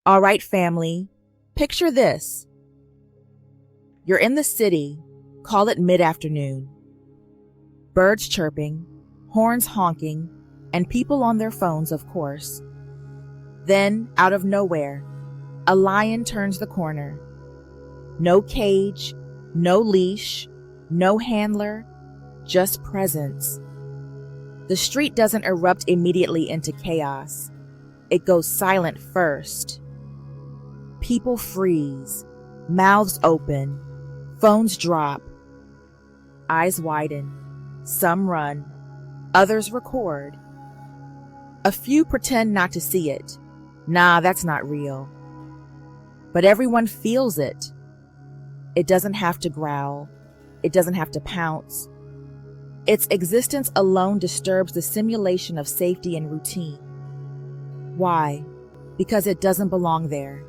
All right, family, picture this. You're in the city, call it mid-afternoon. Birds chirping, horns honking, and people on their phones, of course. Then, out of nowhere, a lion turns the corner. No cage, no leash, no handler, just presence. The street doesn't erupt immediately into chaos. It goes silent first. People freeze, mouths open, phones drop, eyes widen. Some run, others record. A few pretend not to see it. Nah, that's not real. But everyone feels it. It doesn't have to growl. It doesn't have to pounce. Its existence alone disturbs the simulation of safety and routine. Why? Because it doesn't belong there.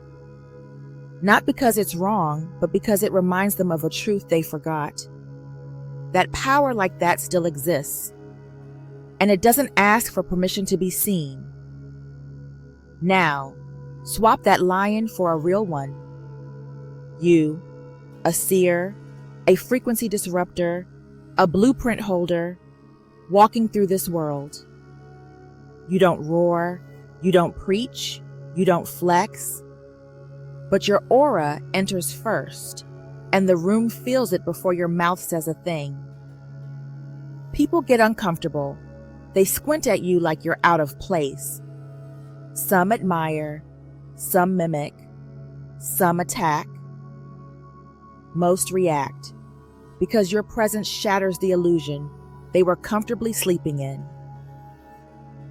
Not because it's wrong, but because it reminds them of a truth they forgot. That power like that still exists. And it doesn't ask for permission to be seen. Now, swap that lion for a real one. You, a seer, a frequency disruptor, a blueprint holder, walking through this world. You don't roar, you don't preach, you don't flex, but your aura enters first, and the room feels it before your mouth says a thing. People get uncomfortable. They squint at you like you're out of place. Some admire, some mimic, some attack. Most react, because your presence shatters the illusion they were comfortably sleeping in.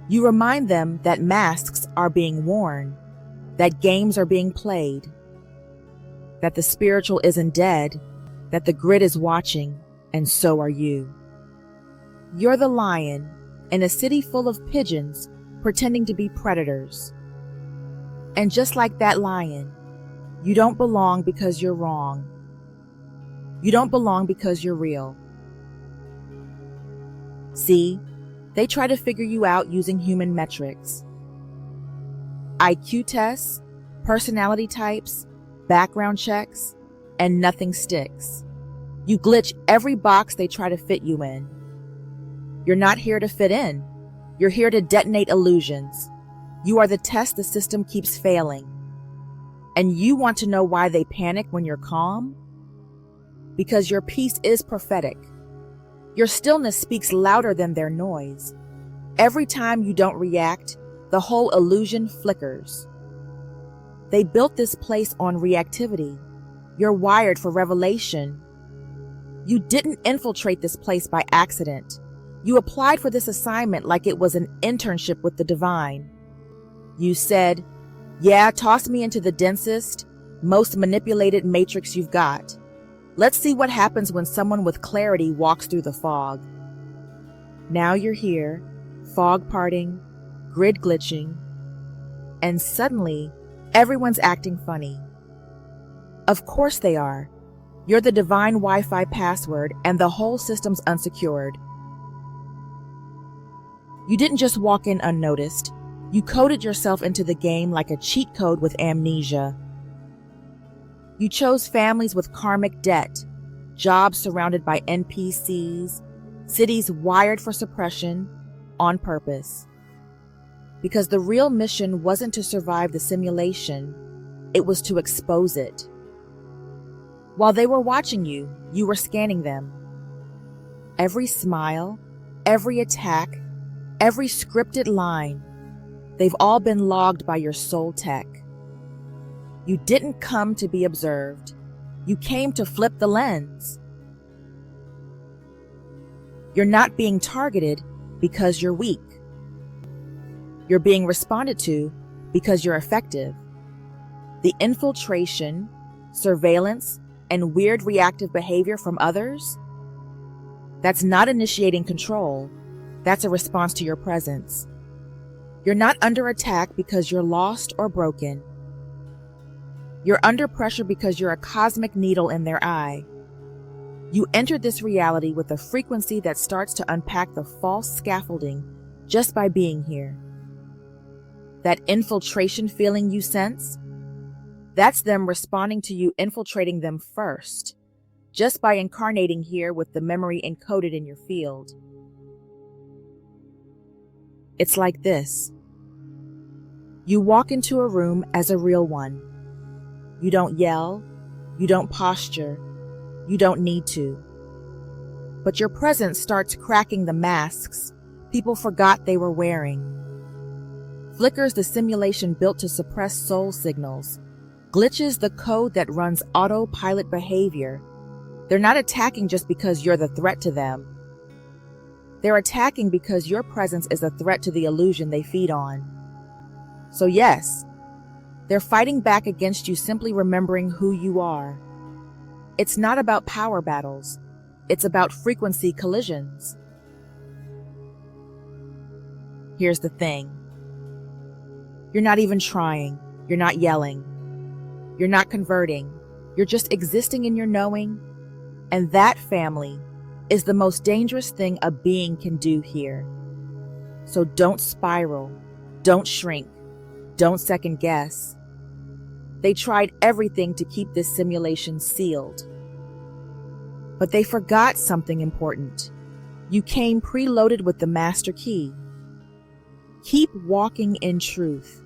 You remind them that masks are being worn, that games are being played, that the spiritual isn't dead, that the grid is watching, and so are you. You're the lion in a city full of pigeons pretending to be predators. And just like that lion, you don't belong because you're wrong. You don't belong because you're real. See, they try to figure you out using human metrics. IQ tests, personality types, background checks, and nothing sticks. You glitch every box they try to fit you in. You're not here to fit in. You're here to detonate illusions. You are the test the system keeps failing. And you want to know why they panic when you're calm? Because your peace is prophetic. Your stillness speaks louder than their noise. Every time you don't react, the whole illusion flickers. They built this place on reactivity. You're wired for revelation. You didn't infiltrate this place by accident. You applied for this assignment like it was an internship with the divine. You said, yeah, toss me into the densest, most manipulated matrix you've got. Let's see what happens when someone with clarity walks through the fog. Now you're here, fog parting, grid glitching, and suddenly everyone's acting funny. Of course they are. You're the divine Wi-Fi password and the whole system's unsecured. You didn't just walk in unnoticed. You coded yourself into the game like a cheat code with amnesia. You chose families with karmic debt, jobs surrounded by NPCs, cities wired for suppression, on purpose. Because the real mission wasn't to survive the simulation, it was to expose it. While they were watching you, you were scanning them. Every smile, every attack, every scripted line, they've all been logged by your soul tech. You didn't come to be observed. You came to flip the lens. You're not being targeted because you're weak. You're being responded to because you're effective. The infiltration, surveillance, and weird reactive behavior from others, that's not initiating control. That's a response to your presence. You're not under attack because you're lost or broken. You're under pressure because you're a cosmic needle in their eye. You entered this reality with a frequency that starts to unpack the false scaffolding just by being here. That infiltration feeling you sense, That's them responding to you infiltrating them first, just by incarnating here with the memory encoded in your field. It's like this. You walk into a room as a real one. You don't yell, you don't posture, you don't need to. But your presence starts cracking the masks people forgot they were wearing. Flickers the simulation built to suppress soul signals, glitches the code that runs autopilot behavior. They're not attacking just because you're the threat to them. They're attacking because your presence is a threat to the illusion they feed on. So yes, they're fighting back against you simply remembering who you are. It's not about power battles. It's about frequency collisions. Here's the thing. You're not even trying. You're not yelling. You're not converting. You're just existing in your knowing. And that, family, is the most dangerous thing a being can do here. So don't spiral. Don't shrink. Don't second guess. They tried everything to keep this simulation sealed. But they forgot something important. You came preloaded with the master key. Keep walking in truth.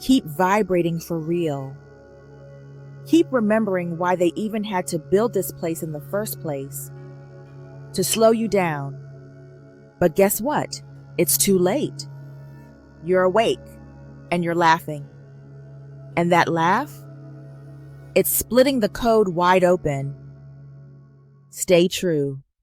Keep vibrating for real. Keep remembering why they even had to build this place in the first place. To slow you down. But guess what? It's too late. You're awake and you're laughing. And that laugh? It's splitting the code wide open. Stay true.